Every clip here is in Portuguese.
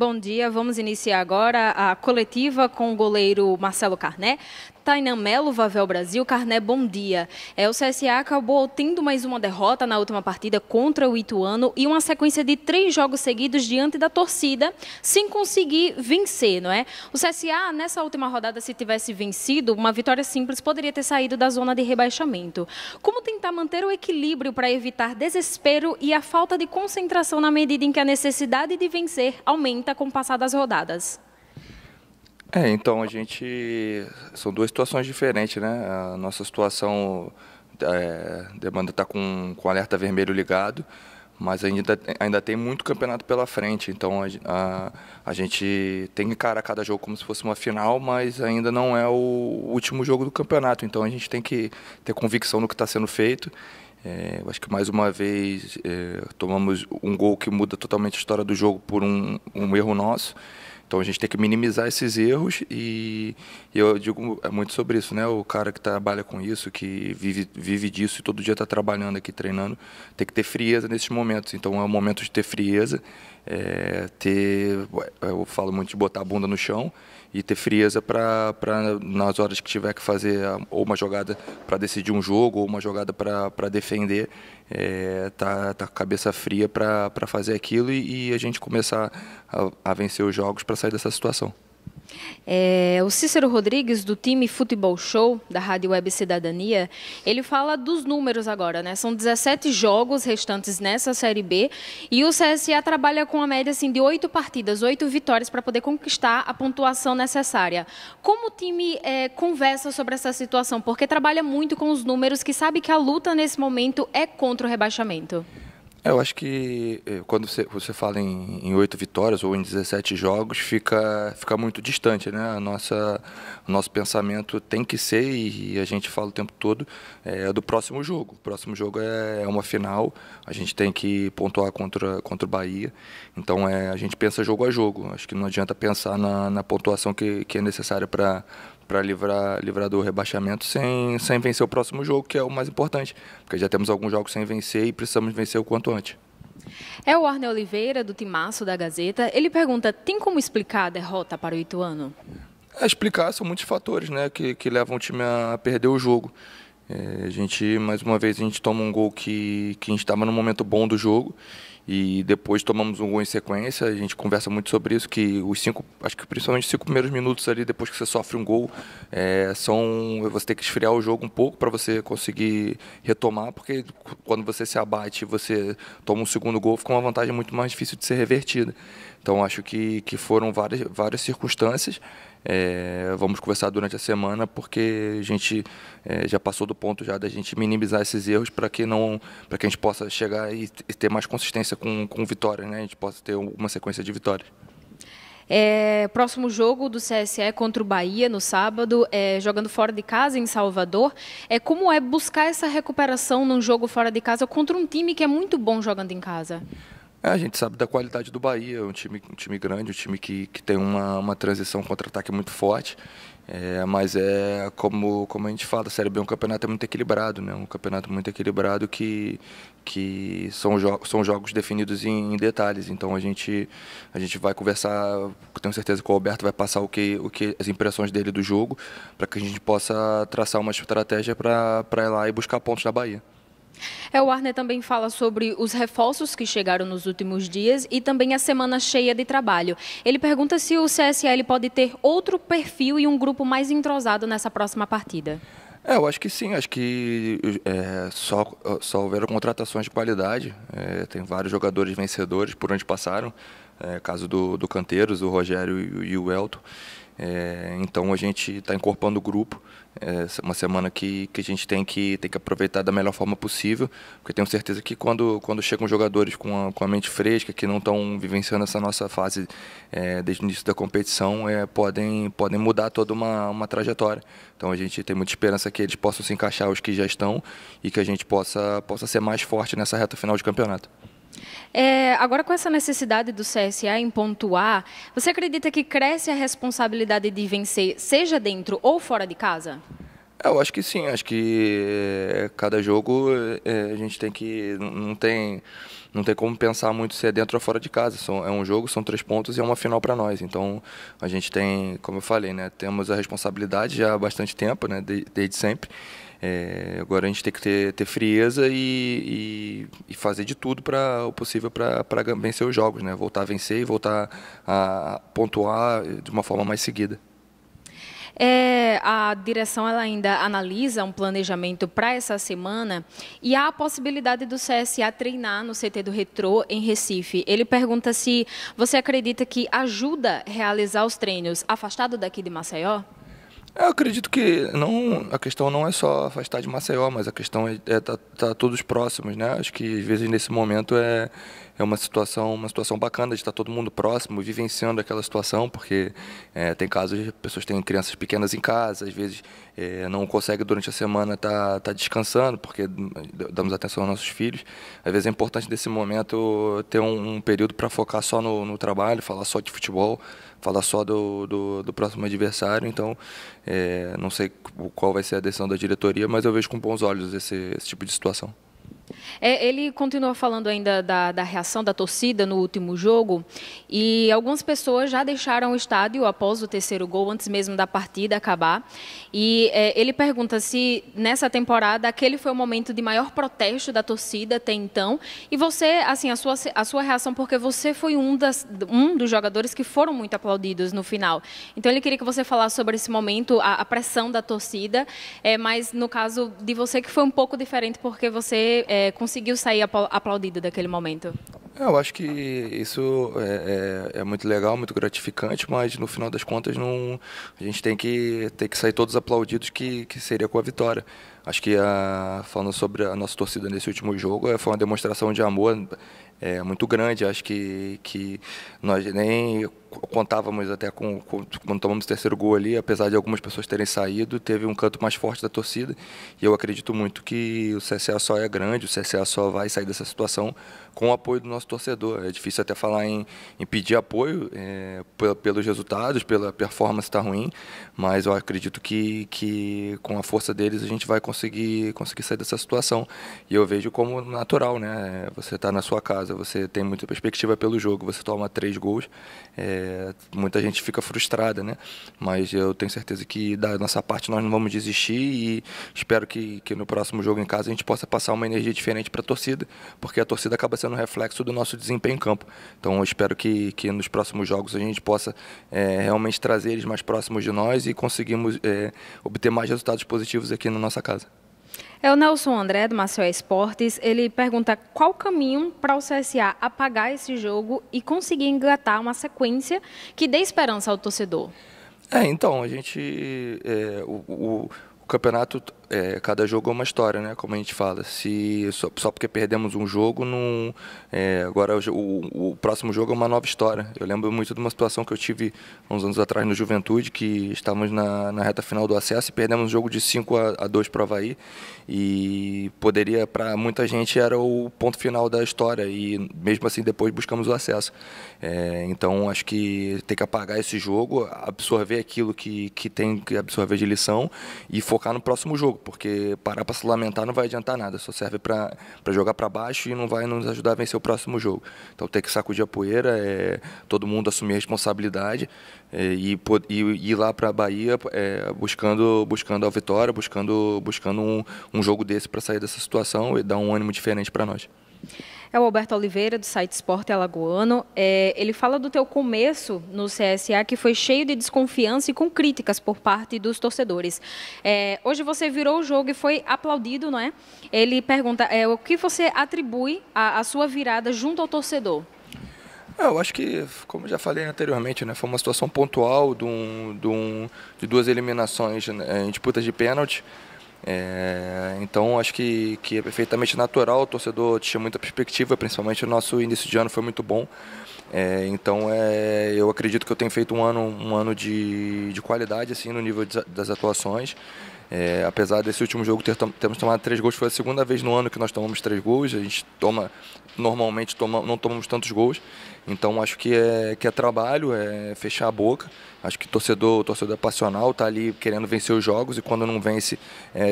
Bom dia, vamos iniciar agora a coletiva com o goleiro Marcelo Carné. Tainan Melo, Vavel Brasil. Carné, bom dia. O CSA acabou tendo mais uma derrota na última partida contra o Ituano e uma sequência de 3 jogos seguidos diante da torcida, sem conseguir vencer, não é? O CSA, nessa última rodada, se tivesse vencido, uma vitória simples poderia ter saído da zona de rebaixamento. Como tentar manter o equilíbrio para evitar desespero e a falta de concentração na medida em que a necessidade de vencer aumenta com o passar das rodadas? Então são duas situações diferentes, né? A nossa situação demanda estar com o alerta vermelho ligado, mas ainda tem muito campeonato pela frente, então a gente tem que encarar cada jogo como se fosse uma final, mas ainda não é o último jogo do campeonato, então a gente tem que ter convicção no que está sendo feito. Eu acho que mais uma vez tomamos um gol que muda totalmente a história do jogo por um erro nosso. Então a gente tem que minimizar esses erros e eu digo muito sobre isso, né? O cara que trabalha com isso, que vive disso e todo dia está trabalhando aqui, treinando, tem que ter frieza nesses momentos. Então é o momento de ter frieza, eu falo muito de botar a bunda no chão e ter frieza para nas horas que tiver que fazer ou uma jogada para decidir um jogo ou uma jogada para defender, tá com a cabeça fria para fazer aquilo e a gente começar a vencer os jogos para sair dessa situação. O Cícero Rodrigues, do time Futebol Show, da Rádio Web Cidadania, ele fala dos números agora, né? São 17 jogos restantes nessa Série B e o CSA trabalha com a média assim, de 8 partidas, 8 vitórias para poder conquistar a pontuação necessária. Como o time conversa sobre essa situação? Porque trabalha muito com os números, que sabe que a luta nesse momento é contra o rebaixamento. Eu acho que quando você fala em 8 vitórias ou em 17 jogos, fica muito distante, né? O nosso pensamento tem que ser, e a gente fala o tempo todo, do próximo jogo. O próximo jogo é uma final, a gente tem que pontuar contra o Bahia. Então a gente pensa jogo a jogo. Acho que não adianta pensar na pontuação que é necessária para livrar do rebaixamento sem vencer o próximo jogo, que é o mais importante, porque já temos alguns jogos sem vencer e precisamos vencer o quanto antes. O Arne Oliveira, do Timaço da Gazeta, ele pergunta, tem como explicar a derrota para o Ituano? Explicar, são muitos fatores, né, que levam o time a perder o jogo. Mais uma vez, a gente toma um gol que a gente estava no momento bom do jogo e depois tomamos um gol em sequência. A gente conversa muito sobre isso, que acho que principalmente os 5 primeiros minutos ali, depois que você sofre um gol, você tem que esfriar o jogo um pouco para você conseguir retomar, porque quando você se abate e você toma um segundo gol, fica uma vantagem muito mais difícil de ser revertida. Então acho que foram várias circunstâncias. Vamos conversar durante a semana, porque a gente já passou do ponto já da gente minimizar esses erros para que a gente possa chegar e ter mais consistência com vitórias, né? A gente possa ter uma sequência de vitórias. Próximo jogo do CSE contra o Bahia no sábado, jogando fora de casa em Salvador. Como é buscar essa recuperação num jogo fora de casa contra um time que é muito bom jogando em casa? A gente sabe da qualidade do Bahia, um time grande, um time que tem uma transição contra-ataque muito forte, mas como a gente fala, a Série B é um campeonato muito equilibrado, né? Um campeonato muito equilibrado que são jogos definidos em detalhes. Então a gente vai conversar, tenho certeza que o Alberto vai passar as impressões dele do jogo, para que a gente possa traçar uma estratégia para ir lá e buscar pontos na Bahia. O Arne também fala sobre os reforços que chegaram nos últimos dias e também a semana cheia de trabalho. Ele pergunta se o CSL pode ter outro perfil e um grupo mais entrosado nessa próxima partida. Eu acho que sim, acho que só houveram contratações de qualidade, tem vários jogadores vencedores por onde passaram, caso do Canteiros, o Rogério e o Elton. Então a gente está encorpando o grupo, uma semana que a gente tem que aproveitar da melhor forma possível, porque tenho certeza que quando chegam jogadores com a mente fresca, que não estão vivenciando essa nossa fase desde o início da competição, podem mudar toda uma trajetória. Então a gente tem muita esperança que eles possam se encaixar, os que já estão, e que a gente possa ser mais forte nessa reta final de campeonato. Agora, com essa necessidade do CSA em pontuar, você acredita que cresce a responsabilidade de vencer, seja dentro ou fora de casa? Eu acho que sim, acho que cada jogo a gente tem que. Não tem como pensar muito se é dentro ou fora de casa. É um jogo, são 3 pontos e é uma final para nós. Então a gente tem, como eu falei, né, temos a responsabilidade já há bastante tempo, né, desde sempre. Agora a gente tem que ter frieza e fazer de tudo para o possível para vencer os jogos, né? Voltar a vencer e voltar a pontuar de uma forma mais seguida. A direção ela ainda analisa um planejamento para essa semana e há a possibilidade do CSA treinar no CT do Retrô em Recife. Ele pergunta se você acredita que ajuda a realizar os treinos afastado daqui de Maceió? Eu acredito que a questão não é só afastar de Maceió, mas a questão é tá todos próximos, né? Acho que às vezes nesse momento é uma situação bacana de estar todo mundo próximo, vivenciando aquela situação, porque tem casos de pessoas que têm crianças pequenas em casa, às vezes não conseguem durante a semana tá descansando, porque damos atenção aos nossos filhos. Às vezes é importante nesse momento ter um período para focar só no trabalho, falar só de futebol, falar só do próximo adversário. Então, não sei qual vai ser a decisão da diretoria, mas eu vejo com bons olhos esse tipo de situação. Ele continua falando ainda da reação da torcida no último jogo e algumas pessoas já deixaram o estádio após o terceiro gol, antes mesmo da partida acabar. E ele pergunta se nessa temporada aquele foi o momento de maior protesto da torcida até então. E você, assim, a sua reação, porque você foi um dos jogadores que foram muito aplaudidos no final. Então ele queria que você falasse sobre esse momento, a pressão da torcida, mas no caso de você que foi um pouco diferente porque você conseguiu sair aplaudido daquele momento? Eu acho que isso é muito legal, muito gratificante, mas no final das contas a gente tem que sair todos aplaudidos, que seria com a vitória. Acho que falando sobre a nossa torcida nesse último jogo, foi uma demonstração de amor muito grande. Acho que nós nem contávamos até quando tomamos o terceiro gol ali, apesar de algumas pessoas terem saído, teve um canto mais forte da torcida, e eu acredito muito que o CSA só é grande, o CSA só vai sair dessa situação com o apoio do nosso torcedor. É difícil até falar em pedir apoio pelos resultados, pela performance está ruim, mas eu acredito que com a força deles a gente vai conseguir sair dessa situação. E eu vejo como natural, né? Você está na sua casa, você tem muita perspectiva pelo jogo, você toma 3 gols, muita gente fica frustrada, né? Mas eu tenho certeza que da nossa parte nós não vamos desistir, e espero que no próximo jogo em casa a gente possa passar uma energia diferente para a torcida, porque a torcida acaba sendo reflexo do nosso desempenho em campo. Então eu espero que nos próximos jogos a gente possa realmente trazer eles mais próximos de nós e conseguimos obter mais resultados positivos aqui na nossa casa. O Nelson André, do Maceió Esportes, ele pergunta qual o caminho para o CSA apagar esse jogo e conseguir engatar uma sequência que dê esperança ao torcedor. Então, a gente... o campeonato, cada jogo é uma história, né? Como a gente fala. Só porque perdemos um jogo, agora o próximo jogo é uma nova história. Eu lembro muito de uma situação que eu tive uns anos atrás no Juventude, que estávamos na reta final do acesso e perdemos um jogo de 5-2 para o Avaí, e poderia, para muita gente, era o ponto final da história, e mesmo assim depois buscamos o acesso. Então acho que tem que apagar esse jogo, absorver aquilo que tem que absorver de lição e focar no próximo jogo, porque parar para se lamentar não vai adiantar nada, só serve para jogar para baixo e não vai nos ajudar a vencer o próximo jogo. Então tem que sacudir a poeira, todo mundo assumir a responsabilidade e ir lá para a Bahia buscando a vitória, buscando um jogo desse para sair dessa situação e dar um ânimo diferente para nós. O Alberto Oliveira, do site Esporte Alagoano. Ele fala do teu começo no CSA, que foi cheio de desconfiança e com críticas por parte dos torcedores. Hoje você virou o jogo e foi aplaudido, não é? Ele pergunta o que você atribui à sua virada junto ao torcedor. Eu acho que, como já falei anteriormente, né, foi uma situação pontual de 2 eliminações em disputas de pênalti. Então acho que é perfeitamente natural, o torcedor tinha muita perspectiva, principalmente o nosso início de ano foi muito bom. Então eu acredito que eu tenho feito um ano de qualidade assim, no nível das atuações. Apesar desse último jogo termos tomado 3 gols, foi a segunda vez no ano que nós tomamos 3 gols. A gente normalmente não tomamos tantos gols. Então acho que é trabalho, é fechar a boca. Acho que torcedor é passional, está ali querendo vencer os jogos e quando não vence,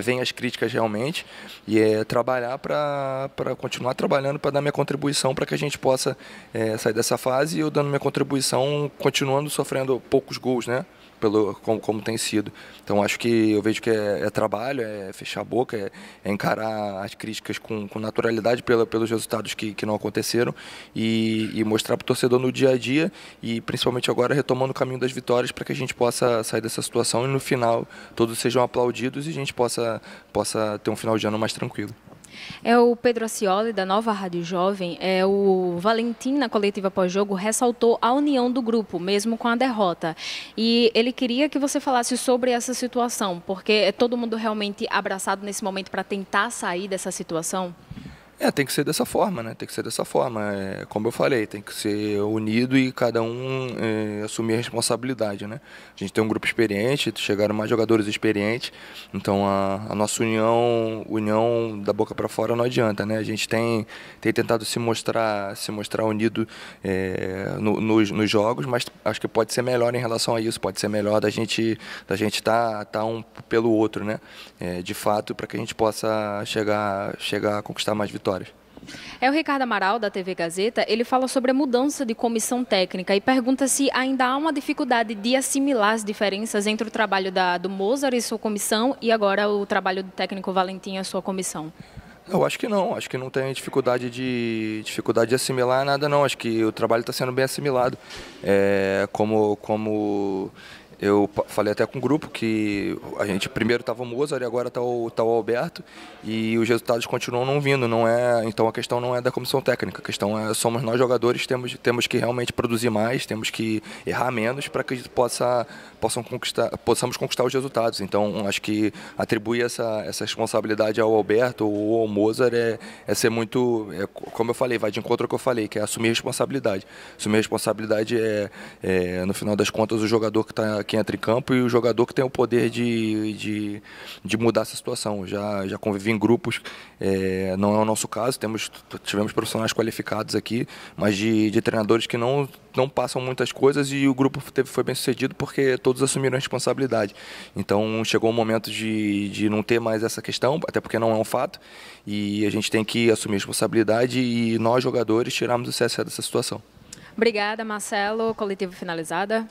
vem as críticas realmente. E é trabalhar para continuar trabalhando, para dar minha contribuição para que a gente possa sair dessa fase e eu dando minha contribuição, continuando sofrendo poucos gols, né? Como tem sido. Então acho que eu vejo que é trabalho, é fechar a boca, é encarar as críticas com naturalidade pelos resultados que não aconteceram e mostrar para o torcedor no dia a dia e principalmente agora retomando o caminho das vitórias para que a gente possa sair dessa situação e no final todos sejam aplaudidos e a gente possa ter um final de ano mais tranquilo. É o Pedro Acioli, da Nova Rádio Jovem. O Valentim, na coletiva pós-jogo, ressaltou a união do grupo, mesmo com a derrota. E ele queria que você falasse sobre essa situação, porque é todo mundo realmente abraçado nesse momento para tentar sair dessa situação? Tem que ser dessa forma, né? Tem que ser dessa forma. Como eu falei, tem que ser unido e cada um assumir a responsabilidade, né? A gente tem um grupo experiente, chegaram mais jogadores experientes, então a nossa união da boca para fora não adianta, né? A gente tem tentado se mostrar unido nos jogos, mas acho que pode ser melhor em relação a isso, pode ser melhor da gente tá um pelo outro, né? De fato, para que a gente possa chegar a conquistar mais vitórias. O Ricardo Amaral, da TV Gazeta, ele fala sobre a mudança de comissão técnica e pergunta se ainda há uma dificuldade de assimilar as diferenças entre o trabalho do Mozart e sua comissão e agora o trabalho do técnico Valentim e a sua comissão. Eu acho que não tem dificuldade de assimilar nada não, acho que o trabalho está sendo bem assimilado. Como eu falei até com o grupo que a gente primeiro estava o Mozart e agora está o Alberto e os resultados continuam não vindo, então a questão não é da comissão técnica, a questão somos nós jogadores, temos que realmente produzir mais, temos que errar menos para que a gente possamos conquistar os resultados. Então acho que atribuir essa responsabilidade ao Alberto ou ao Mozart ser muito, como eu falei, vai de encontro ao que eu falei, que é assumir responsabilidade. Assumir responsabilidade no final das contas, o jogador que entra em campo e o jogador que tem o poder de mudar essa situação. Já convivi em grupos, não é o nosso caso, tivemos profissionais qualificados aqui, mas de treinadores que não passam muitas coisas e o grupo foi bem sucedido porque todos assumiram a responsabilidade. Então chegou o momento de não ter mais essa questão, até porque não é um fato, e a gente tem que assumir a responsabilidade e nós, jogadores, tirarmos o CSE dessa situação. Obrigada, Marcelo. Coletiva finalizada.